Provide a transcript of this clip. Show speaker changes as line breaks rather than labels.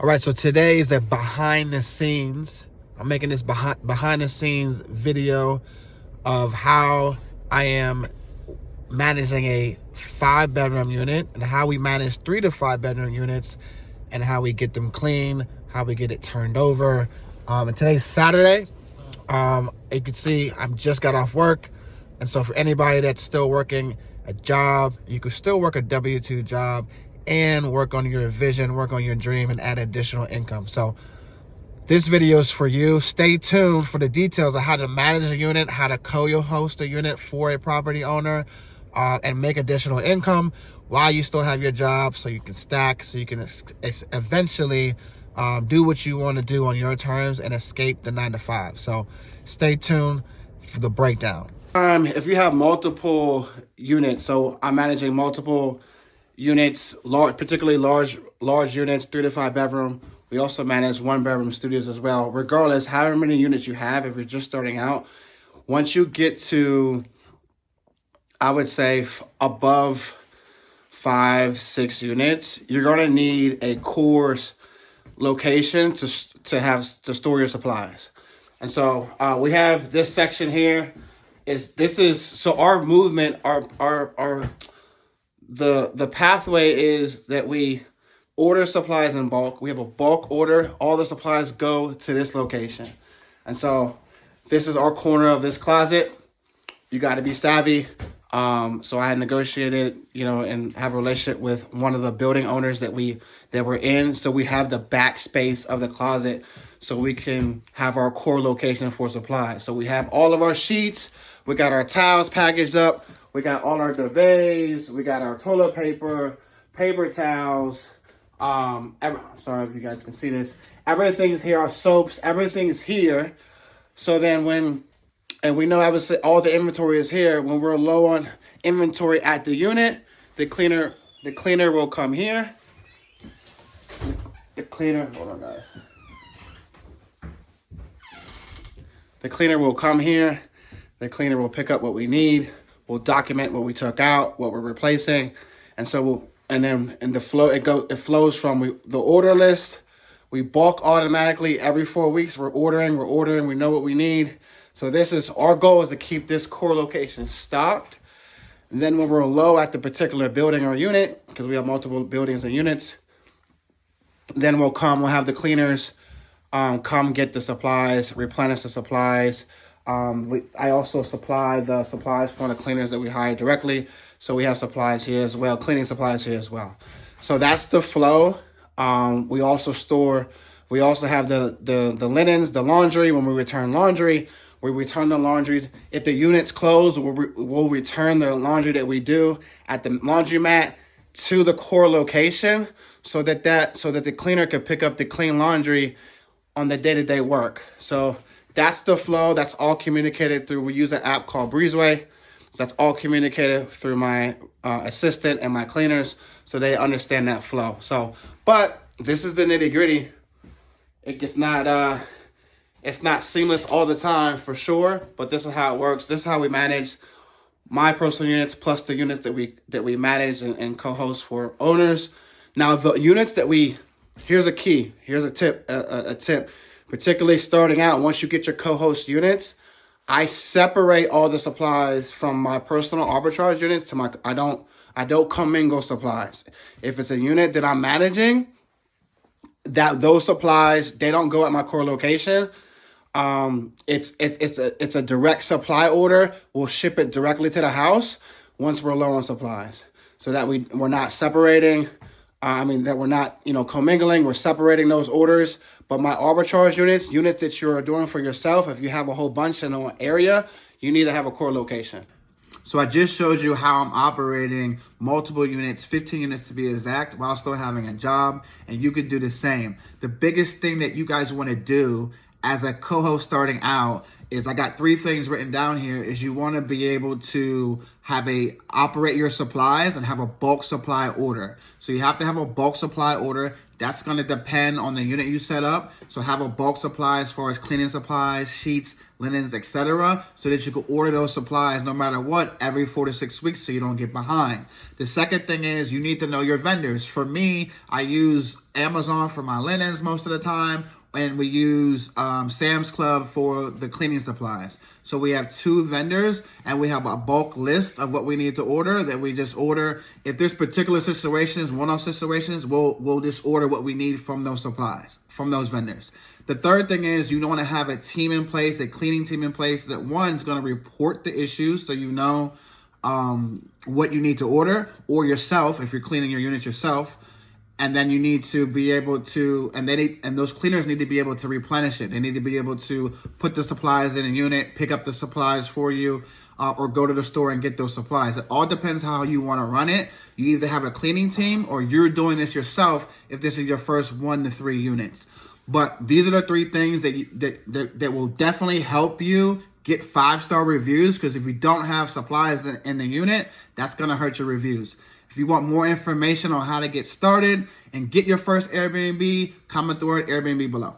All right, so today is the behind the scenes. I'm making this behind the scenes video of how I am managing a 5-bedroom unit and how we manage 3 to 5 bedroom units and how we get them clean, how we get it turned over. And today's Saturday. You can see I just got off work. And so for anybody that's still working a job, you could still work a W-2 job and work on your vision, work on your dream, and add additional income. So this video is for you. Stay tuned for the details of how to manage a unit, how to co-host a unit for a property owner, and make additional income while you still have your job, so you can stack, so you can eventually do what you want to do on your terms and escape the 9 to 5. So stay tuned for the breakdown. If you have multiple units, so I'm managing multiple units, particularly large units, 3 to 5 bedroom. We also manage 1-bedroom studios as well. Regardless, however many units you have, if you're just starting out, once you get to, I would say, above 5-6 units, you're gonna need a core location to store your supplies. And so we have this section here. So our movement, the pathway is that we order supplies in bulk. We have a bulk order. All the supplies go to this location. And so this is our corner of this closet. You got to be savvy. So I had negotiated, and have a relationship with one of the building owners that we're in. So we have the back space of the closet so we can have our core location for supplies. So we have all of our sheets. We got our towels packaged up. We got all our duvets. We got our toilet paper, paper towels. Sorry if you guys can see this. Everything's here. Our soaps. Everything's here. So then we know obviously all the inventory is here. When we're low on inventory at the unit, the cleaner will come here. Hold on, guys. The cleaner will come here. The cleaner will pick up what we need. We'll document what we took out, what we're replacing, and so it flows from the order list. We bulk automatically every 4 weeks. We're ordering. We know what we need. So our goal is to keep this core location stocked. And then when we're low at the particular building or unit, because we have multiple buildings and units, then we'll have the cleaners come get the supplies, replenish the supplies. I also supply the supplies from the cleaners that we hire directly. So we have supplies here as well, cleaning supplies here as well. So that's the flow. We also have the linens, the laundry. When we return laundry, If the unit's closed, we'll return the laundry that we do at the laundromat to the core location so that the cleaner could pick up the clean laundry on the day-to-day work. So that's the flow. That's all communicated through, we use an app called Breezeway. So that's all communicated through my assistant and my cleaners so they understand that flow. But this is the nitty-gritty. It's not seamless all the time for sure, but this is how it works. This is how we manage my personal units plus the units that we manage and co-host for owners. Now the units here's a key. Here's a tip. Particularly starting out, once you get your co-host units, I separate all the supplies from my personal arbitrage units I don't commingle supplies. If it's a unit that I'm managing, those supplies, they don't go at my core location. It's a direct supply order. We'll ship it directly to the house once we're low on supplies. So that we're not separating. That we're not, commingling. We're separating those orders. But my arbitrage units that you're doing for yourself, if you have a whole bunch in one area, you need to have a core location. So I just showed you how I'm operating multiple units, 15 units to be exact, while still having a job, and you could do the same. The biggest thing that you guys want to do as a co-host starting out is, I got 3 things written down here, is you want to be able to operate your supplies and have a bulk supply order. So you have to have a bulk supply order. That's going to depend on the unit you set up. So have a bulk supply as far as cleaning supplies, sheets, linens, etc., so that you can order those supplies no matter what every 4 to 6 weeks so you don't get behind. The second thing is you need to know your vendors. For me, I use Amazon for my linens most of the time, and we use Sam's Club for the cleaning supplies. So we have 2 vendors, and we have a bulk list of what we need to order that we just order. If there's particular situations, one-off situations, we'll just order what we need from those supplies, from those vendors. The third thing is you want to have a team in place, a cleaning team in place that one's going to report the issues so you know what you need to order, or yourself if you're cleaning your units yourself. And then you need to be able to, and those cleaners need to be able to replenish it. They need to be able to put the supplies in a unit, pick up the supplies for you, or go to the store and get those supplies. It all depends how you want to run it. You either have a cleaning team or you're doing this yourself if this is your first 1 to 3 units. But these are the 3 things that will definitely help you get 5-star reviews, because if you don't have supplies in the unit, that's going to hurt your reviews. If you want more information on how to get started and get your first Airbnb, comment the word Airbnb below.